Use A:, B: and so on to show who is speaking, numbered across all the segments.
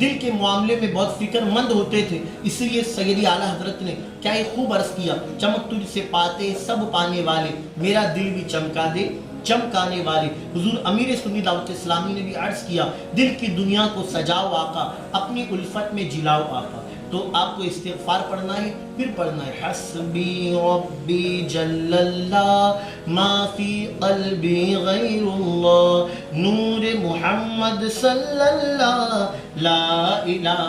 A: دل کے معاملے میں بہت فکر مند ہوتے تھے، اس لیے سیدی اعلیٰ حضرت نے کیا ہی خوب عرض کیا، چمک تجھ سے پاتے سب پانے والے، میرا دل بھی چمکا دے چمکانے والے۔ حضور امیر سنی دعوت اسلامی نے بھی عرض کیا، دل کی دنیا کو سجاؤ آقا، اپنی الفت میں جلاؤ آقا۔ تو آپ کو استغفار پڑھنا ہے، پھر پڑھنا ہے حسبی ربی جل اللہ ما فی قلبی غیر اللہ نور محمد صلی اللہ لا الہ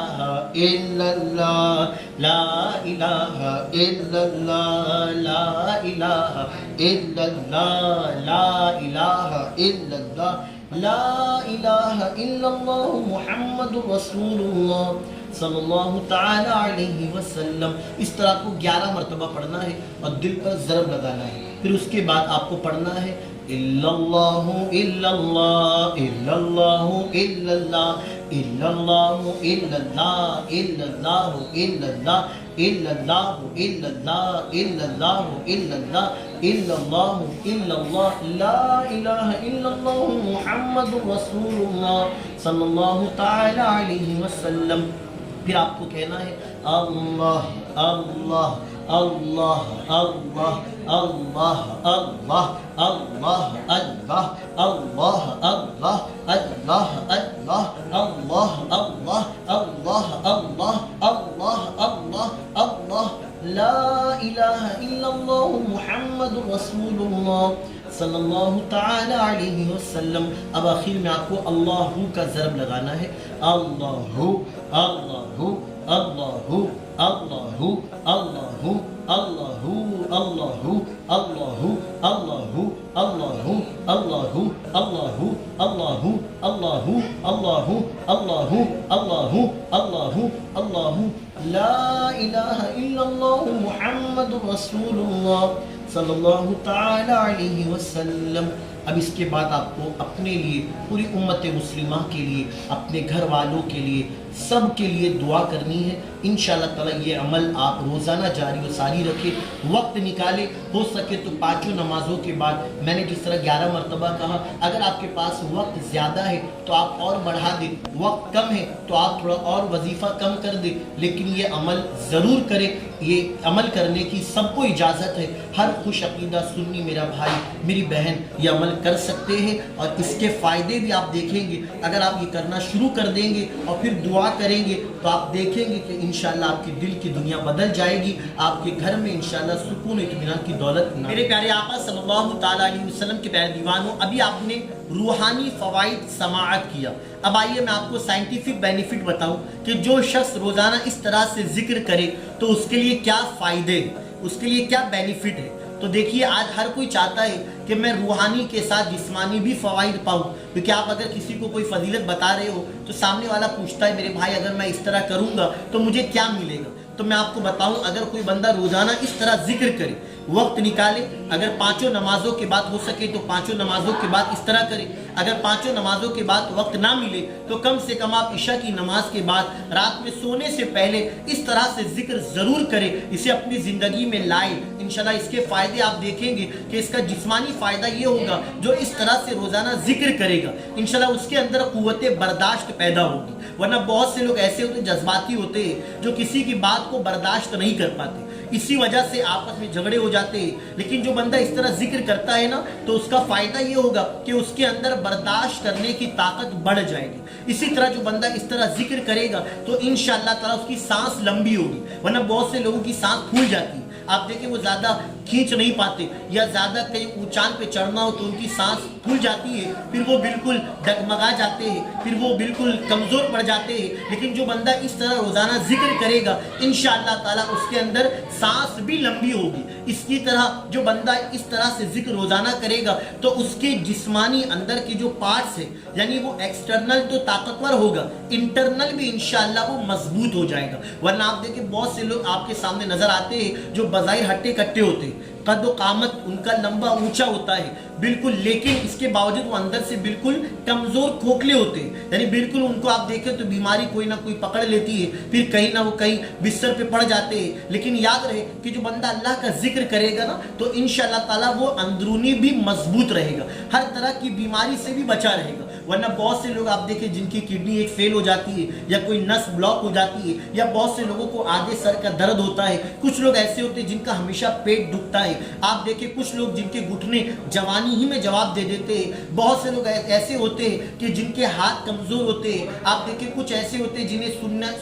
A: الا اللہ لا الہ الا اللہ لا الہ الا اللہ لا الہ الا اللہ لا الہ الا اللہ محمد رسول اللہ صلی اللہ تعالی علیہ وسلم۔ اس طرح کو 11 مرتبہ پڑھنا ہے اور دل پر ضرب لگانا ہے۔ پھر اس کے بعد آپ کو پڑھنا ہے الا اللہ الا اللہ الا اللہ الا اللہ الا اللہ الا اللہ الا اللہ الا اللہ الا اللہ الا اللہ الا اللہ الا اللہ الا اللہ الا اللہ لا الہ الا اللہ محمد رسول اللہ صلی اللہ تعالی علیہ وسلم۔ پھر آپ کو کہنا ہے اللہ اللہ اللہ اللہ اللہ اللہ اللہ اللہ اللہ اللہ اللہ اللہ اللہ اللہ اللہ اللہ اللہ اللہ لا الہ الا اللہ محمد رسول اللہ صلی اللہ تعالی علیہ وسلم۔ اب آخر میں آپ کو اللہ کا ضرب لگانا ہے، اللہ اللہ اللہ اللہ اللہ اللہ اللہ اللہ اللہ اللہ اللہ اللہ اللہ اللہ اللہ اللہ اللہ اللہ اللہ لا الہ الا اللہ محمد رسول اللہ صلی اللہ تعالی علیہ وسلم۔ اب اس کے بعد آپ کو اپنے لیے، پوری امت مسلمہ کے لیے، اپنے گھر والوں کے لیے، سب کے لیے دعا کرنی ہے۔ انشاءاللہ تعالی یہ عمل آپ روزانہ جاری و ساری رکھیں، وقت نکالے، ہو سکے تو 5 نمازوں کے بعد، میں نے جس طرح 11 مرتبہ کہا، اگر آپ کے پاس وقت زیادہ ہے تو آپ اور بڑھا دیں، وقت کم ہے تو آپ تھوڑا اور وظیفہ کم کر دیں، لیکن یہ عمل ضرور کریں۔ یہ عمل کرنے کی سب کو اجازت ہے، ہر خوش عقیدہ سنی میرا بھائی میری بہن یہ عمل کر سکتے ہیں، اور اس کے فائدے بھی آپ دیکھیں گے۔ اگر آپ یہ کرنا شروع کر دیں گے اور پھر دعا کریں گے تو آپ دیکھیں گے کہ انشاءاللہ آپ کے دل کی دنیا بدل جائے گی، آپ کے گھر میں انشاءاللہ سکون و اطمینان کی دولت۔ میرے پیارے آقا صلی اللہ تعالیٰ علیہ وسلم کے پیارے دیوانوں، ابھی آپ نے روحانی فوائد سماعت کیا، اب آئیے میں آپ کو سائنٹیفک بینیفٹ بتاؤں کہ جو شخص روزانہ اس طرح سے ذکر کرے تو اس کے لیے کیا فائدے ہیں، اس کے لیے کیا بینیفٹ ہے۔ تو دیکھیے آج ہر کوئی چاہتا ہے کہ میں روحانی کے ساتھ جسمانی بھی فوائد پاؤں، کیونکہ آپ اگر کسی کو کوئی فضیلت بتا رہے ہو تو سامنے والا پوچھتا ہے میرے بھائی اگر میں اس طرح کروں گا تو مجھے کیا ملے گا۔ تو میں آپ کو بتاؤں، اگر کوئی بندہ روزانہ اس طرح ذکر کرے، وقت نکالے، اگر 5 نمازوں کے بعد ہو سکے تو 5 نمازوں کے بعد اس طرح کرے، اگر 5 نمازوں کے بعد وقت نہ ملے تو کم سے کم آپ عشاء کی نماز کے بعد رات میں سونے سے پہلے اس طرح سے ذکر ضرور کرے، اسے اپنی زندگی میں لائے۔ انشاءاللہ اس کے فائدے آپ دیکھیں گے کہ اس کا جسمانی فائدہ یہ ہوگا، جو اس طرح سے روزانہ ذکر کرے گا انشاءاللہ اس کے اندر قوت برداشت پیدا ہوگی، ورنہ بہت سے لوگ ایسے ہوتے جذباتی ہوتے ہیں جو کسی کی بات کو برداشت نہیں کر پاتے، اسی وجہ سے آپس میں جھگڑے ہو جاتے ہیں۔ لیکن جو بندہ اس طرح ذکر کرتا ہے نا تو اس کا فائدہ یہ ہوگا کہ اس کے اندر برداشت کرنے کی طاقت بڑھ جائے گی۔ اسی طرح جو بندہ اس طرح ذکر کرے گا تو انشاءاللہ تعالیٰ اس کی سانس لمبی ہوگی، ورنہ بہت سے لوگوں کی سانس پھول جاتی ہے، آپ دیکھیں وہ زیادہ کھینچ نہیں پاتے، یا زیادہ کہیں اونچان پہ چڑھنا ہو تو ان کی سانس پھول جاتی ہے، پھر وہ بالکل ڈگمگا جاتے ہیں، پھر وہ بالکل کمزور پڑ جاتے ہیں۔ لیکن جو بندہ اس طرح روزانہ ذکر کرے گا انشاءاللہ تعالیٰ اس کے اندر سانس بھی لمبی ہوگی۔ اس کی طرح جو بندہ اس طرح سے ذکر روزانہ کرے گا تو اس کے جسمانی اندر کے جو پارٹس ہیں، یعنی وہ ایکسٹرنل تو طاقتور ہوگا، انٹرنل بھی انشاءاللہ وہ مضبوط ہو جائے گا۔ ورنہ آپ دیکھیں بہت سے لوگ آپ کے سامنے نظر آتے ہیں جو بظاہر ہٹے کٹے ہوتے ہیں، قد و قامت ان کا لمبا اونچا ہوتا ہے بالکل، لیکن اس کے باوجود وہ اندر سے بالکل کمزور کھوکھلے ہوتے ہیں، یعنی بالکل ان کو آپ دیکھیں تو بیماری کوئی نہ کوئی پکڑ لیتی ہے، پھر کہیں نہ وہ کہیں بستر پہ پڑ جاتے ہیں۔ لیکن یاد رہے کہ جو بندہ اللہ کا ذکر کرے گا نا تو انشاءاللہ تعالیٰ وہ اندرونی بھی مضبوط رہے گا، ہر طرح کی بیماری سے بھی بچا رہے گا۔ ورنہ بہت سے لوگ آپ دیکھیں جن کی کڈنی ایک فیل ہو جاتی ہے یا کوئی نس بلاک ہو جاتی ہے یا بہت سے لوگوں کو آگے سر کا درد ہوتا ہے. کچھ لوگ ایسے ہوتے ہیں جن کا ہمیشہ پیٹ دکھتا ہے. آپ دیکھیں کچھ لوگ جن کے گھٹنے جوانی ہی میں جواب دے دیتے ہیں. بہت سے لوگ ایسے ہوتے ہیں کہ جن کے ہاتھ کمزور ہوتے ہیں. آپ دیکھیں کچھ ایسے ہوتے ہیں جنہیں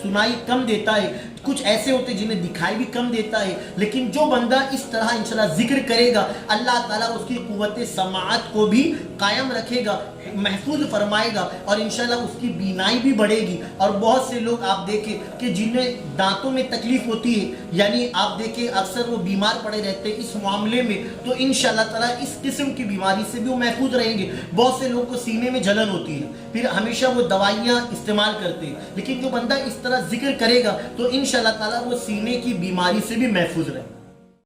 A: سنائی کم دیتا ہے. کچھ ایسے ہوتے ہیں جنہیں دکھائی بھی کم دیتا ہے. لیکن جو بندہ اس طرح انشاءاللہ ذکر کرے گا اللہ تعالیٰ اس کی قوت سماعت کو بھی قائم رکھے گا, محفوظ فرمائے گا, اور انشاءاللہ اس کی بینائی بھی بڑھے گی. اور بہت سے لوگ آپ دیکھیں کہ جنہیں دانتوں میں تکلیف ہوتی ہے, یعنی آپ دیکھیں اکثر وہ بیمار پڑے رہتے ہیں اس معاملے میں, تو انشاءاللہ تعالیٰ اس قسم کی بیماری سے بھی وہ محفوظ رہیں گے. بہت سے لوگوں کو سینے میں جلن ہوتی ہے, پھر ہمیشہ وہ دوائیاں استعمال کرتے ہیں, لیکن جو بندہ اس طرح ذکر کرے گا تو انشاءاللہ تعالیٰ وہ سینے کی بیماری سے بھی محفوظ رہے.